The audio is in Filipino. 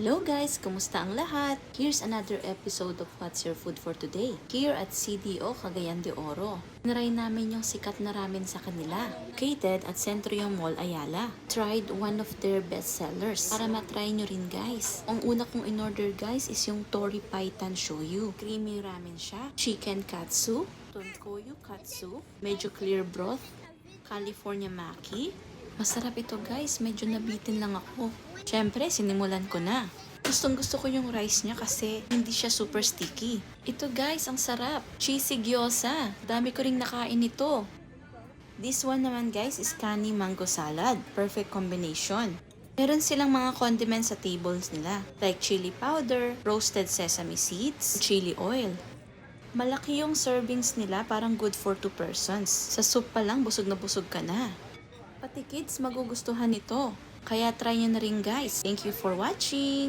Hello guys! Kumusta ang lahat? Here's another episode of What's Your Food for Today. Here at CDO Cagayan de Oro. Naray namin yung sikat na ramen sa kanila. Located at Centrio Mall, Ayala. Tried one of their best sellers. Para matry nyo rin guys. Ang una kong in-order guys is yung Tori Paitan Shoyu. Creamy ramen siya. Chicken katsu. Tonkoyu katsu. Medyo clear broth. California maki. Masarap ito guys. Medyo nabitin lang ako. Siyempre, sinimulan ko na. Gustong gusto ko yung rice niya kasi hindi siya super sticky. Ito guys, ang sarap. Cheesy gyoza. Dami ko ring nakain ito. This one naman guys is kani mango salad. Perfect combination. Meron silang mga condiments sa tables nila. Like chili powder, roasted sesame seeds, chili oil. Malaki yung servings nila, parang good for 2 persons. Sa soup pa lang, busog na busog ka na. Pati kids magugustuhan ito. Kaya try nyo na rin guys. Thank you for watching!